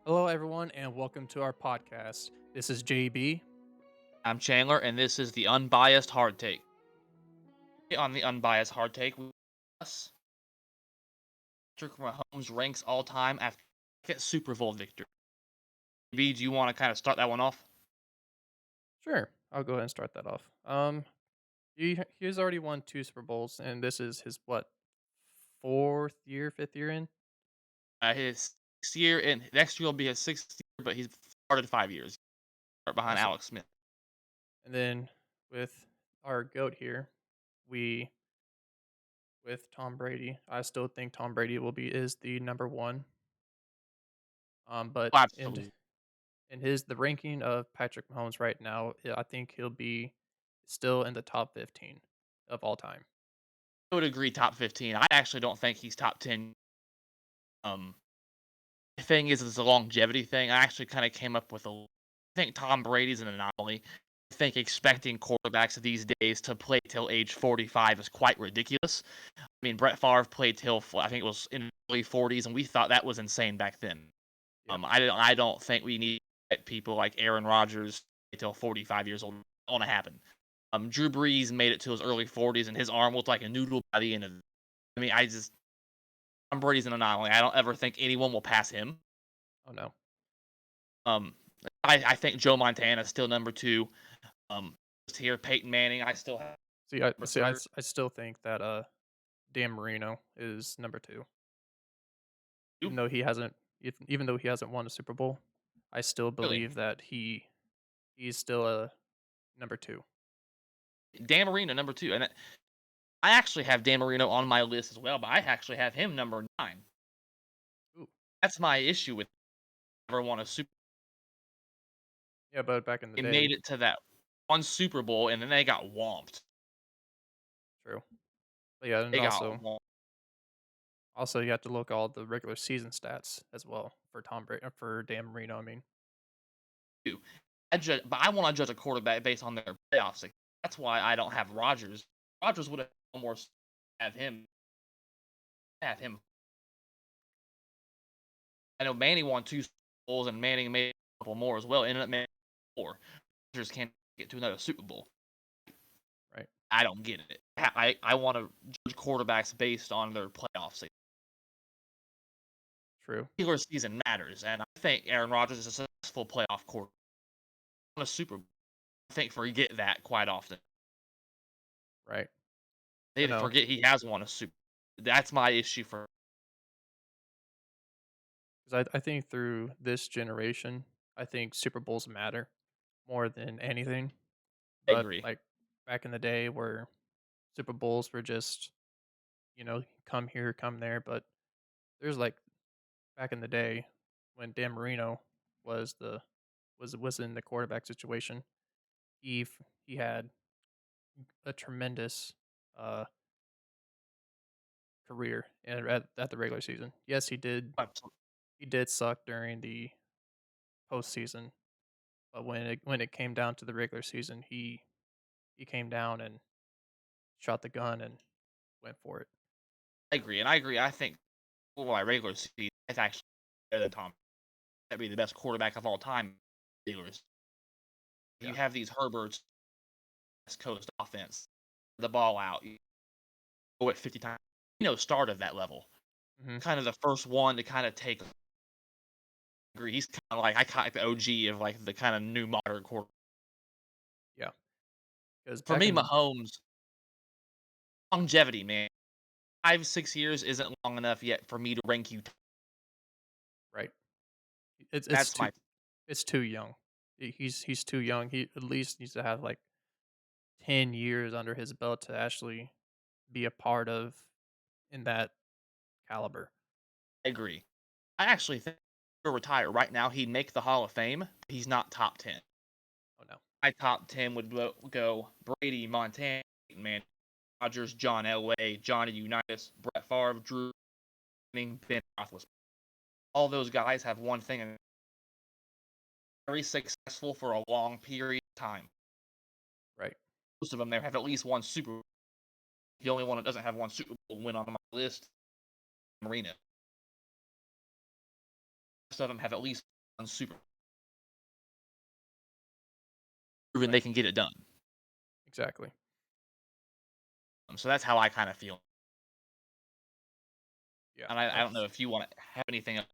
Hello, everyone, and welcome to our podcast. This is JB. I'm Chandler, and this is the Unbiased Hard Take. On the Unbiased Hard Take, we discuss Patrick Mahomes ranks all time after Super Bowl victory. B, do you want to kind of start that one off? Sure, I'll go ahead and start that off. He's already won two Super Bowls, and this is his what fourth year, fifth year in. His sixth year, and next year will be his sixth year, but he's started 5 years right behind Awesome. Alex Smith. And then with our goat here, we with Tom Brady. I still think Tom Brady is the number one. But Oh, in absolutely. in his the ranking of Patrick Mahomes right now, I think he'll be still in the top 15 of all time. I would agree top 15. I actually don't think he's top 10. Um, the thing is the longevity thing. I actually kind of came up with I think Tom Brady's an anomaly. I think Mhm. expecting quarterbacks these days to play till age 45 is quite ridiculous. I mean, Brett Favre played till I think it was in the early 40s, and we thought that was insane back then. Yeah. I don't think we need people like Aaron Rodgers till 45 years old. Not gonna happen. Drew Brees made it to his early 40s, and his arm looked like a noodle by the end of it. I mean, Tom Brady's an anomaly. I don't ever think anyone will pass him. Oh no. Um, I think Joe Montana is still number two. Just here, Peyton Manning, I still have number third. I still think that Dan Marino is number 2. Even though he hasn't even though he hasn't won a Super Bowl, I still Really, believe that he's still a number 2. Dan Marino, number two. And I actually have Dan Marino on my list as well, but I actually have him number nine. Ooh. That's my issue with never won a Super. Yeah, but back in the They day, made it to that one Super Bowl, and then they got whomped. true. But yeah, and They got also whomped. also you have to look all the regular season stats as well for for Dan Marino, I mean. Too. But I want to judge a quarterback based on their playoff success. That's why I don't have Rodgers. Rodgers would have more have him have him. I know Manning won two Super Bowls, and Manning made a couple more as well. Ended up making four. Rodgers can't get to another Super Bowl. Right. I don't get it. I want to judge quarterbacks based on their playoff success. True. Regular season matters, and I think Aaron Rodgers is a successful playoff quarterback. On a Super Bowl, I think forget that quite often. Right. They I know. forget he has won a Super. That's my issue for. 'Cause I think through this generation, I think Super Bowls matter more than anything. I But, agree. like, back in the day where Super Bowls were just, come here, come there, but there's, like back in the day when Dan Marino was the was in the quarterback situation, he had a tremendous, uh, career at the regular season. Yes, he did suck during the postseason, but when it came down to the regular season, he came down and shot the gun and went for it. I agree, and I agree. I think for my regular season, it's actually better than Tom. That'd be the best quarterback of all time. Steelers. You Yeah. have these Herberts, West Coast offense, the ball out. You go at 50 times. Start of that level. Mhm. Kind of the first one to kind of take. Agree. He's kind of like I kind of the OG of like the kind of new modern quarterback. Yeah. 'Cause For back me, in the Mahomes longevity, man. 5 6 years isn't long enough yet for me to rank you. right. That's my It's too young. He's too young. He at least needs to have, like, 10 years under his belt to actually be a part of in that caliber. I agree. I actually think he'll retire right now. He'd make the Hall of Fame. He's not top 10. Oh, no. My top 10 would go Brady, Montana, Man, Rodgers, John Elway, Johnny Unitas, Brett Favre, Drew Manning, Ben Roethlisberger. All those guys have one thing, and very successful for a long period of time. Right. Most of them there have at least one Super Bowl. The only one that doesn't have one Super Bowl win on my list, Marino. Most of them have at least super proven they Right. can get it done. Exactly. So that's how I kind of feel. Yeah. And I don't know That's if you want to have anything else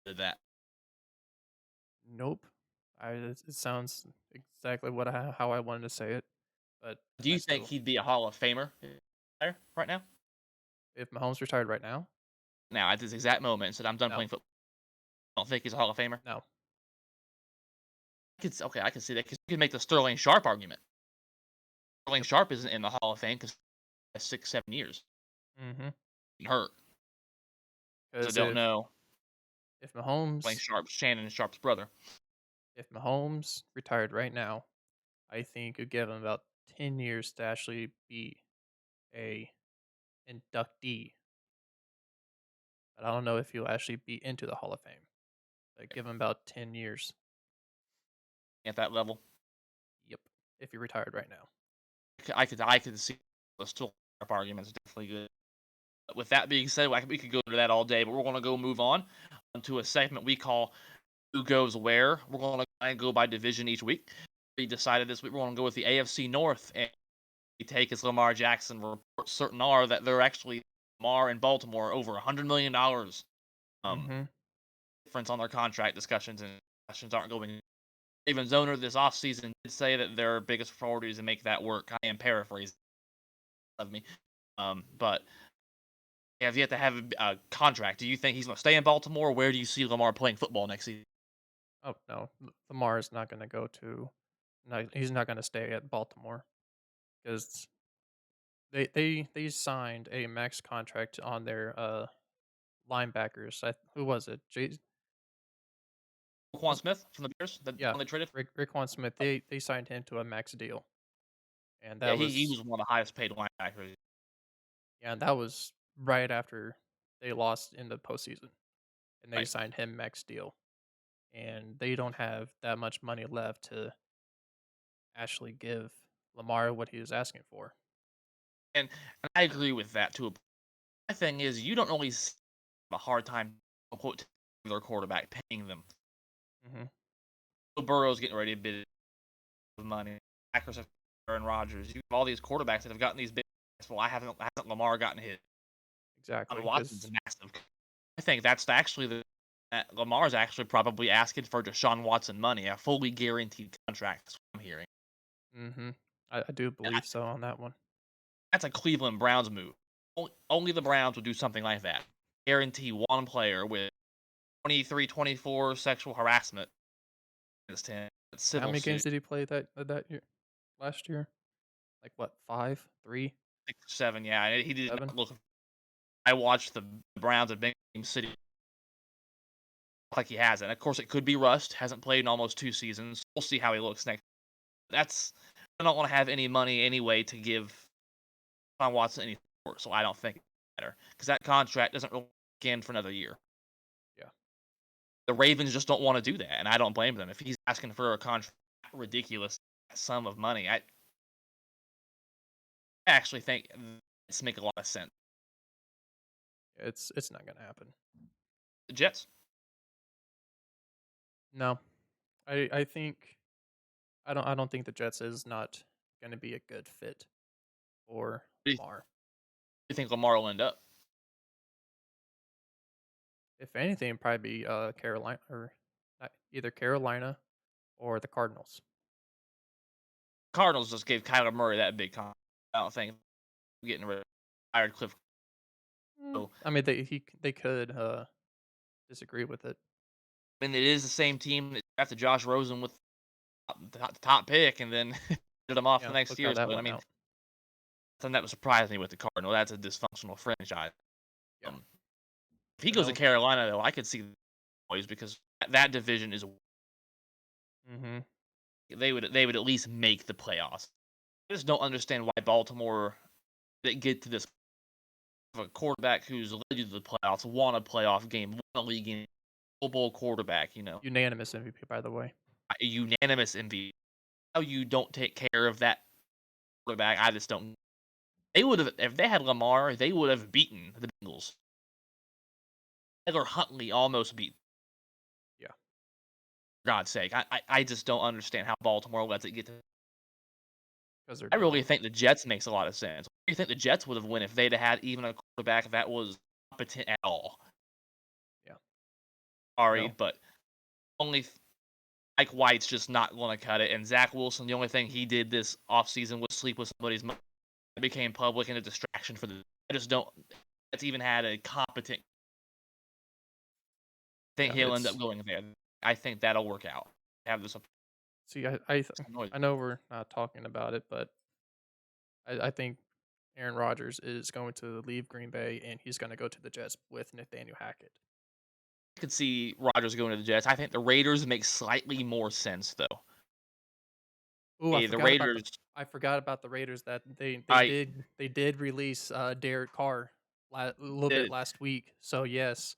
to that. nope. It sounds exactly what how I wanted to say it, but Do I you think still he'd be a Hall of Famer there right now? if Mahomes retired right now, Now, at this exact moment, and said, "I'm done no, playing football." Don't think he's a Hall of Famer. no. Okay, I can see that because you can make the Sterling Sharp argument. Sterling Yep. Sharp isn't in the Hall of Fame because 6, 7 years Mm-hmm. hurt. So Because don't know if Sterling Mahomes Sharp, Shannon Sharp's brother. if Mahomes retired right now, I think it'd give him about 10 years to actually be a inductee. But I don't know if he'll actually be into the Hall of Fame. But give him about 10 years. At that level. Yep. If he retired right now. I could see the Sterling Sharp argument is definitely good. But with that being said, we could go into that all day, but we're going to go move on to a segment we call "Who Goes Where." We're going to try and go by division each week. We decided this week we're going to go with the AFC North, and we take as Lamar Jackson reports certain are that they're actually Lamar and Baltimore over $100 million. Mm-hmm. Difference on their contract discussions and discussions aren't going. Ravens owner this offseason did say that their biggest priority is to make that work. I am paraphrasing of me, but they have yet to have a contract. Do you think he's going to stay in Baltimore? Or where do you see Lamar playing football next season? Oh no, Lamar is not going to go to. No, he's not going to stay at Baltimore because they signed a max contract on their linebackers. Who was it? Quan Was Smith from the Bears, the yeah, one they traded. Rickwan Smith. They signed him to a max deal, and Yeah, he was one of the highest paid linebackers. that was right after they lost in the postseason, and they Right. signed him max deal, and they don't have that much money left to actually give Lamar what he was asking for. And I agree with that too. My thing is, you don't always have a hard time quote their quarterback paying them. Hmm. Joe Burrow's getting ready to bid money. Packers have Aaron Rodgers. You have all these quarterbacks that have gotten these big. Well, hasn't Lamar gotten hit? Exactly, On Watson's because massive. I think that's actually that Lamar's actually probably asking for Deshaun Watson money, a fully guaranteed contract. That's what I'm hearing. I do And believe so on that one. that's a Cleveland Browns move. Only the Browns would do something like that. Guarantee one player with 23, 24 sexual harassment against him, How civil many games suit, did he play that year? Last year, like what? 5, 3, 6 or 7. Yeah, he did 7. not look. I watched the Browns at Binghamton City like he hasn't. Of course, it could be rust. Hasn't played in almost 2 seasons. We'll see how he looks next. That's I don't want to have any money anyway to give Deshaun Watson any support, so I don't think it matter because that contract doesn't really end for another year. Yeah, The Ravens just don't want to do that, and I don't blame them. If he's asking for a contract ridiculous sum of money, I actually think it's make a lot of sense. it's not gonna happen. The Jets, No, I think I don't think the Jets is not gonna be a good fit for where do Lamar. you think Lamar will end up? If anything, it'd probably be Carolina or either Carolina or the Cardinals. Cardinals just gave Kyler Murray that big contract. I don't think getting rid of hired Cliff. So, I mean, they could disagree with it. I mean, it is the same team that drafted Josh Rosen with the top pick, and then did him off the Yeah, next look how year. that So, I went mean, out. something that would surprise me with the Cardinals. That's a dysfunctional franchise. Yeah, Um, if he but goes to no. Carolina, though, I could see the boys because that division is Hmm. they would at least make the playoffs. I just don't understand why Baltimore didn't get to this a quarterback who's led you to the playoffs, won a playoff game, won a league game, Super Bowl quarterback. Unanimous MVP, by the way. A unanimous MVP. How you don't take care of that quarterback, I just don't. They would have if they had Lamar, they would have beaten the Bengals. Tyler Huntley almost beat. Yeah, For God's sake, I just don't understand how Baltimore lets it get to. 'cause they're I really dumb. think the Jets makes a lot of sense. What do you think the Jets would have won if they'd have had even a quarterback that was competent at all? Yeah. Sorry, No. but only Mike White's just not going to cut it. And Zach Wilson, the only thing he did this offseason was sleep with somebody's mother. It became public and a distraction for the. I just don't. It's even had a competent. Think Yeah, he'll end up it's going there. I think that'll work out. Have this see, noise. I know we're not talking about it, but I think Aaron Rodgers is going to leave Green Bay, and he's gonna go to the Jets with Nathaniel Hackett. I could see Rodgers going to the Jets. I think the Raiders make slightly more sense though. Ooh, The Raiders, I forgot about the Raiders that I they did release, Derek Carr a little bit the last week, so yes.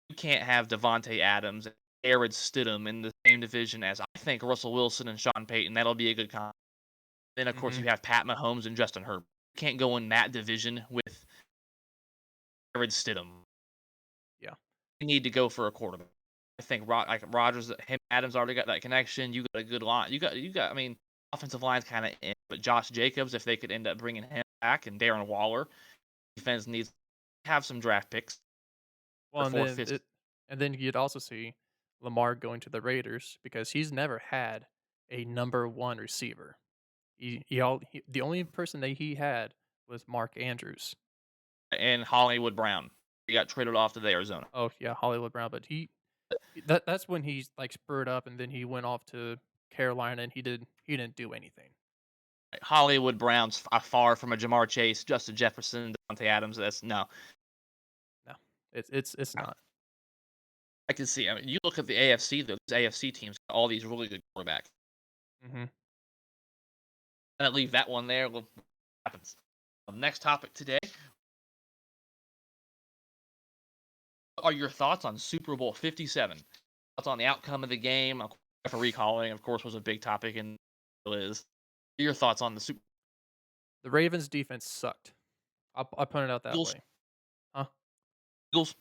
you can't have Devontae Adams and Jared Stidham in the same division as I think Russell Wilson and Sean Payton. That'll be a good con. Then of course Mhm. you have Pat Mahomes and Justin Herbert. You can't go in that division with Jared Stidham. Yeah. You need to go for a quarterback. I think like Rodgers, him, Adams already got that connection. You got a good line. You got. I mean, offensive line's kind of in, but Josh Jacobs, if they could end up bringing him back, and Darren Waller, defense needs to have some draft picks Well, or fourth, fifth. and then you'd also see Lamar going to the Raiders because he's never had a number 1 receiver. The only person that he had was Mark Andrews. And Hollywood Brown. He got traded off to the Arizona. Oh, yeah, Hollywood Brown, but that's when he's, like, spurred up, and then he went off to Carolina, and he didn't do anything. Hollywood Brown's far from a Jamar Chase, Justin Jefferson, Devontae Adams. That's no. No. It's I not. I can see. I mean, you look at the AFC. Those AFC teams, got all these really good quarterbacks. Mhm. And I leave that one there. What happens? Next topic today. What are your thoughts on Super Bowl 57? Thoughts on the outcome of the game? Referee calling, of course, was a big topic, and still is. Your thoughts on the Super The Ravens' defense sucked. I'll put it out that Eagles? way. Huh? Eagles,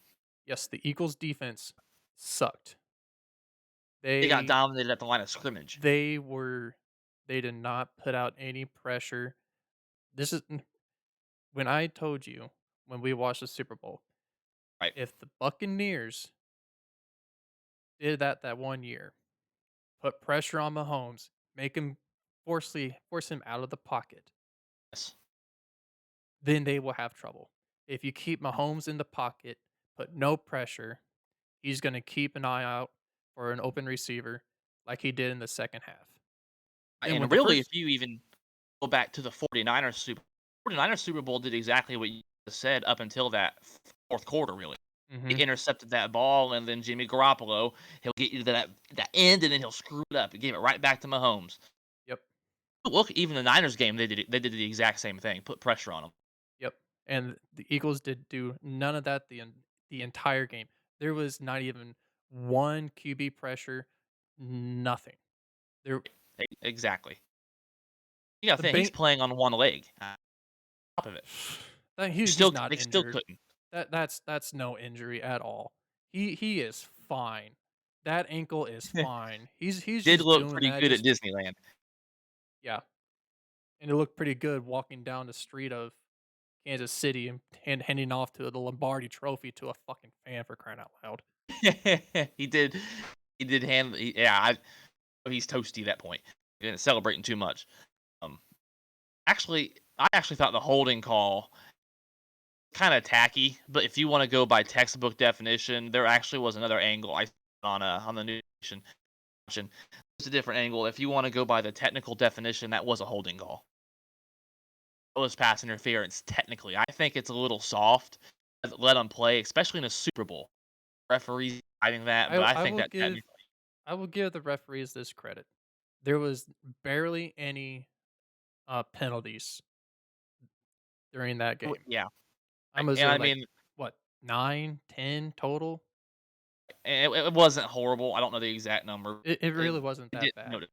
Yes, the Eagles' defense sucked. they got They dominated at the line of scrimmage. they were they did not put out any pressure. This is when I told you when we watched the Super Bowl, Right. if the Buccaneers did that one year, put pressure on Mahomes, make him force him out of the pocket, Yes. then they will have trouble. If you keep Mahomes in the pocket, put no pressure, he's going to keep an eye out for an open receiver like he did in the second half. Then when And the really, if first you even go back to the 49ers Super Bowl did exactly what you just said up until that fourth quarter, really. He Mhm. intercepted that ball, and then Jimmy Garoppolo, he'll get you to that end, and then he'll screw it up and give it right back to Mahomes. Yep. Look, even the Niners game, they did the exact same thing, put pressure on them. Yep, and the Eagles did do none of that the entire game. There was not even one QB pressure, nothing. There Exactly. You gotta the think he's Ban playing on one leg. Top of it, that you he's still not they still injured. couldn't. That's no injury at all. He is fine. That ankle is fine. He's Did just look doing pretty that good at just Disneyland. yeah, and it looked pretty good walking down the street of Kansas City and handing off to the Lombardi Trophy to a fucking fan for crying out loud. he did. He did handle. Yeah, he's toasty at that point. He didn't celebrating too much. Um, I actually thought the holding call kind of tacky, but if you want to go by textbook definition, there actually was another angle I on the news station. It's a different angle. If you want to go by the technical definition, that was a holding call. It was pass interference technically. I think it's a little soft. Let them play, especially in a Super Bowl. Referees hiding that, but I I think will that give technically, I will give the referees this credit. There was barely any, penalties during that game. yeah. Was And there I like, mean, what, 9, 10 total? it wasn't horrible. I don't know the exact number. It really wasn't that Didn't bad. notice.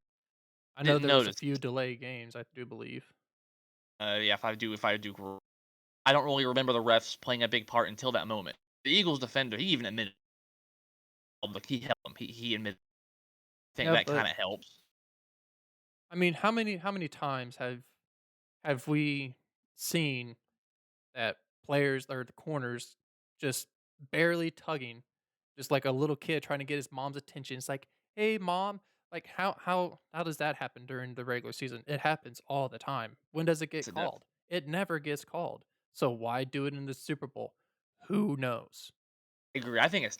I know Didn't there was a notice. few delay games, I do believe. Yeah, if I do, I don't really remember the refs playing a big part until that moment. The Eagles defender, he even admitted, like he held him. He admitted. think Yeah, that but kind of helps. I mean, how many times have we seen that players or the corners just barely tugging, just like a little kid trying to get his mom's attention. It's like, "Hey, mom." Like, how does that happen during the regular season? It happens all the time. When does it get Yes, it does. called? It never gets called. So why do it in the Super Bowl? Who knows? I agree. I think it's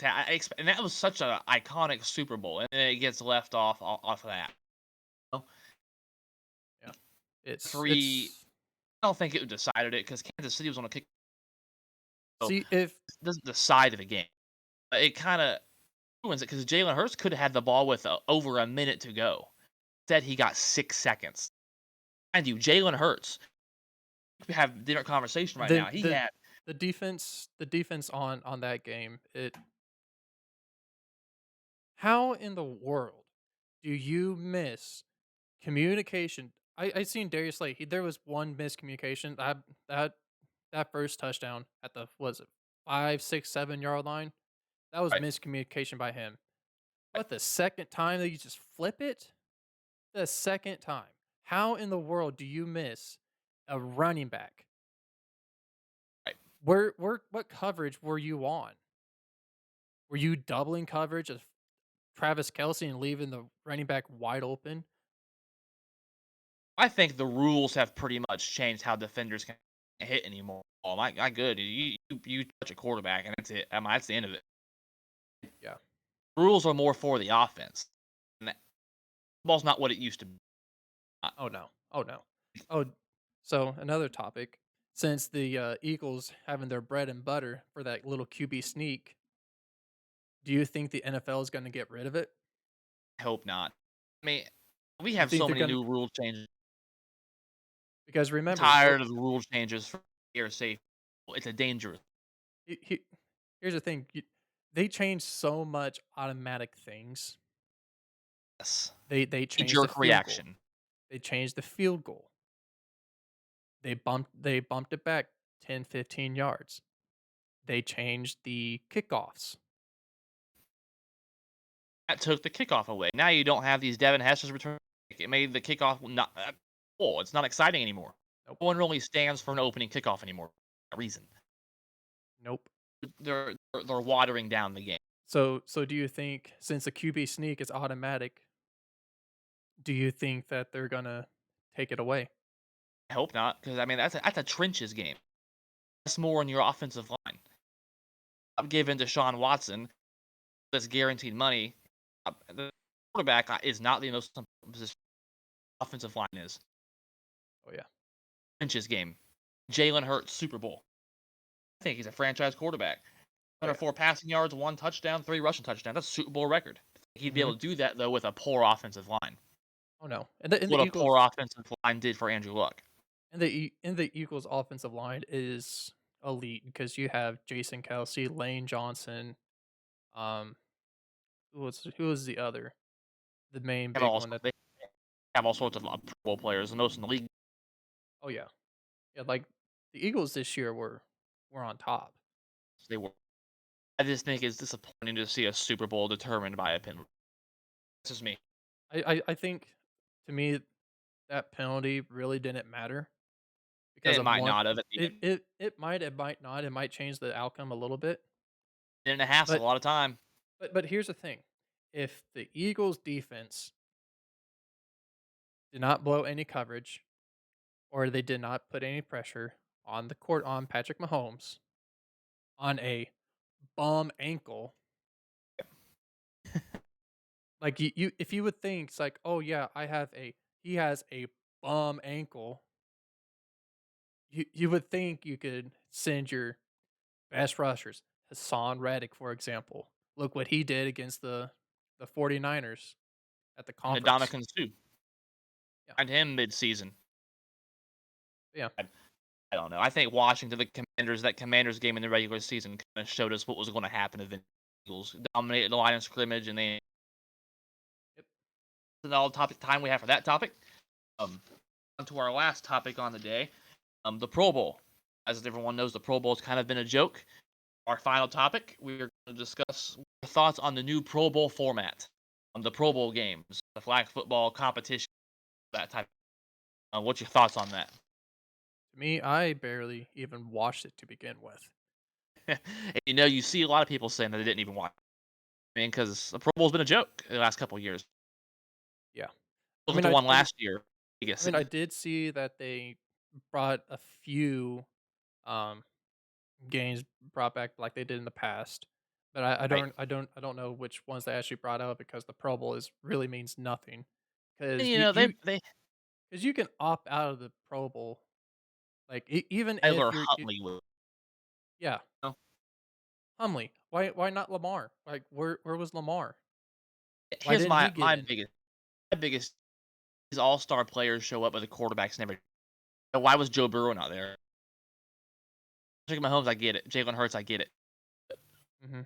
and that was such an iconic Super Bowl, and then it gets left off of that. You know? Yeah. It's Three, it's I don't think it decided it because Kansas City was on a kick. So see if it doesn't decide the game. It kind of ruins it because Jalen Hurts could have had the ball with over a minute to go. Instead, he got 6 seconds. Mind you, Jalen Hurts. We have a different conversation right the now. He the had the defense on that game, it how in the world do you miss communication? I seen Darius Slay. There was one miscommunication. That first touchdown at the was it 5, 6, 7 yard line. That was right, miscommunication by him. right, But the second time that you just flip it, the second time, how in the world do you miss a running back? right. What coverage were you on? Were you doubling coverage of Travis Kelsey and leaving the running back wide open? I think the rules have pretty much changed how defenders can hit anymore. Oh my good, you touch a quarterback and that's it. That's the end of it. Yeah. Rules are more for the offense. And football's not what it used to be. Uh, Oh no. Oh no. Oh, so another topic. Since the Eagles having their bread and butter for that little QB sneak, do you think the NFL is going to get rid of it? I hope not. I mean, we You have think so they're many going to? new rule changes. Because I'm remember, tired of the rule changes for air safety. It's a dangerous. here's the thing: they changed so much automatic things. Yes. They A changed the jerk field goal. reaction. They changed the field goal. They bumped it back 10, 15 yards. They changed the kickoffs. That took the kickoff away. Now you don't have these Devin Hester's return. It made the kickoff not. Oh, it's not exciting anymore. Nope. No one really stands for an opening kickoff anymore. For that reason. Nope. They're watering down the game. So do you think since a QB sneak is automatic, do you think that they're gonna take it away? I hope not, because I mean that's a trenches game. That's more on your offensive line. I'm giving Deshaun Watson this guaranteed money. The quarterback is not the most important position. Offensive line is Oh yeah. trenches game. Jalen Hurts Super Bowl. I think he's a franchise quarterback. Oh yeah. 104 passing yards, 1 touchdown, 3 rushing touchdowns. That's a Super Bowl record. He'd be Mhm. able to do that though with a poor offensive line. Oh no. And the What a poor Eagles offensive line did for Andrew Luck. and the Eagles offensive line is elite because you have Jason Kelsey, Lane Johnson, um who was the other? The main Have big all one that they have all sorts of Pro Bowl players, the most in the league. oh yeah. Yeah, like the Eagles this year were on top. They were. I just think it's disappointing to see a Super Bowl determined by a penalty. This is me. I think to me that penalty really didn't matter And because it of might one not have at the it end. it it might not, it might change the outcome a little bit. Minute and a half's a But lot of time. but here's the thing. If the Eagles defense did not blow any coverage or they did not put any pressure on the court on Patrick Mahomes on a bum ankle, like you if you would think it's like, "Oh yeah, he has a bum ankle." You would think you could send your best rushers, Hassan Reddick, for example. Look what he did against the 49ers at the And conference. Ndamukong Suh. Yeah. And him mid-season. Yeah. I don't know. I think Washington, the Commanders, that Commanders game in the regular season kind of showed us what was going to happen if the Eagles dominated the line of scrimmage, and they Yep. that's all the topic time we have for that topic. Um, on to our last topic on the day, the Pro Bowl. As everyone knows, the Pro Bowl has kind of been a joke. Our final topic, we are going to discuss our thoughts on the new Pro Bowl format. the Pro Bowl games, the flag football competition, that type. What's your thoughts on that? To me, I barely even watched it to begin with. And, you see a lot of people saying that they didn't even watch. I mean, because the Pro Bowl's been a joke the last couple of years. Yeah. I Look at mean, the one last year. Vegas. I did see that they brought a few um games brought back like they did in the past. But Right. I don't know which ones they actually brought out because the Pro Bowl is really means nothing. And Because they you can opt out of the Pro Bowl, like, even if Tyler you're I Huntley was. yeah, You know? Humley. Why not Lamar? Like, where was Lamar? Why Here's didn't he my get my in? biggest my biggest these all-star players show up, but the quarterbacks never. Why was Joe Burrow not there? Patrick Mahomes, I get it. Jalen Hurts, I get it. Mhm.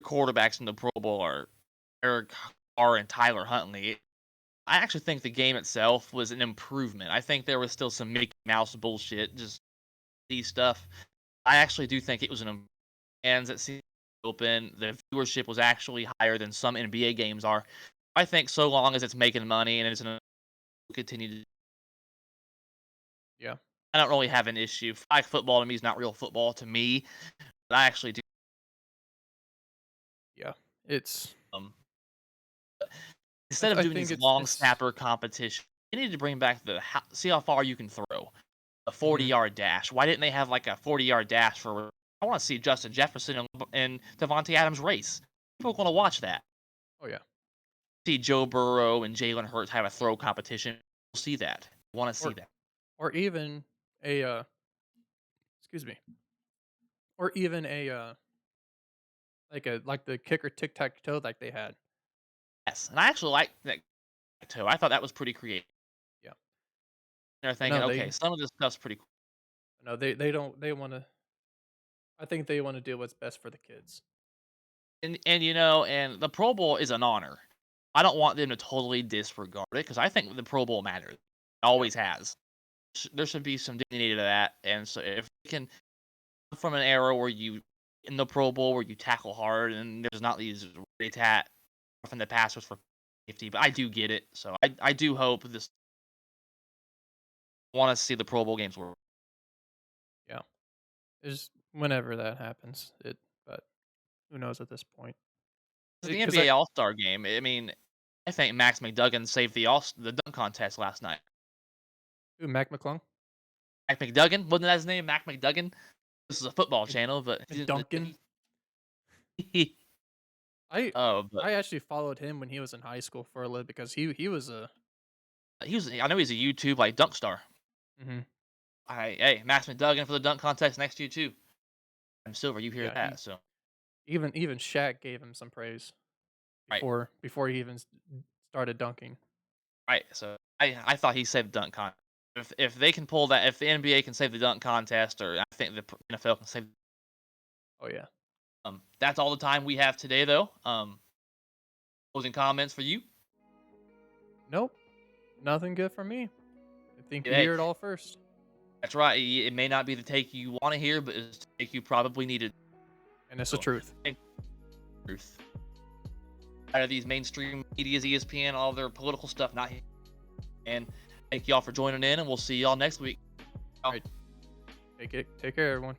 Quarterbacks in the Pro Bowl are Eric Carr and Tyler Huntley. I actually think the game itself was an improvement. I think there was still some Mickey Mouse bullshit, just these stuff. I actually do think it was an hands at seemed open. The viewership was actually higher than some NBA games are. I think so long as it's making money and it's going to continue to. Yeah, I don't really have an issue. Flag football to me is not real football to me, but I actually do. yeah. It's Um, Instead of I doing think these long it's snapper competitions, they need to bring back see how far you can throw a mhm. 40-yard dash. Why didn't they have like a 40-yard dash for? I want to see Justin Jefferson and Devontae Adams race. People want to watch that. Oh, yeah. See Joe Burrow and Jalen Hurts have a throw competition. We'll see that. Want to see Or that. even a, excuse me, or even a, like the kicker tic-tac-toe like they had. Yes, and I actually like that too. I thought that was pretty creative. Yeah. They're But thinking, no, okay, some of this stuff's pretty cool. no, they don't they wanna I think they wanna do what's best for the kids. And the Pro Bowl is an honor. I don't want them to totally disregard it because I think the Pro Bowl matters. It Yeah. always has. There should be some dignity to that, and so if we can come from an era where you in the Pro Bowl where you tackle hard and there's not these tat from the past was for safety, but I do get it. So I do hope this want to see the Pro Bowl games work. Yeah. It's whenever that happens, but who knows at this point. The Because I NBA All Star game. I mean, I think Max McDuggan saved the dunk contest last night. Who, Mac McClung? Mac McDuggan wasn't that his name? Mac McDuggan. This is a football Mc channel, but McDuncan? I oh, but I actually followed him when he was in high school for a little because he was a he was. I know he's a YouTube like dunk star. mhm. Hey, Max McDuggan for the dunk contest next to you too. I'm Silver. You hear Yeah, that? So even Shaq gave him some praise right, before he even started dunking. right. So I thought he saved the dunk contest. If they can pull that, if the NBA can save the dunk contest, or I think the NFL can save. Oh, yeah. That's all the time we have today, though. Closing comments for you. Nope, nothing good for me. I think you Hey, hear it all first, that's right. It may not be the take you want to hear, but it's the take you probably needed. and it's the So, truth. thank you, truth. Out of these mainstream media's ESPN, all their political stuff, not here. And thank y'all for joining in, and we'll see y'all next week. Ciao. Alright, take care, everyone.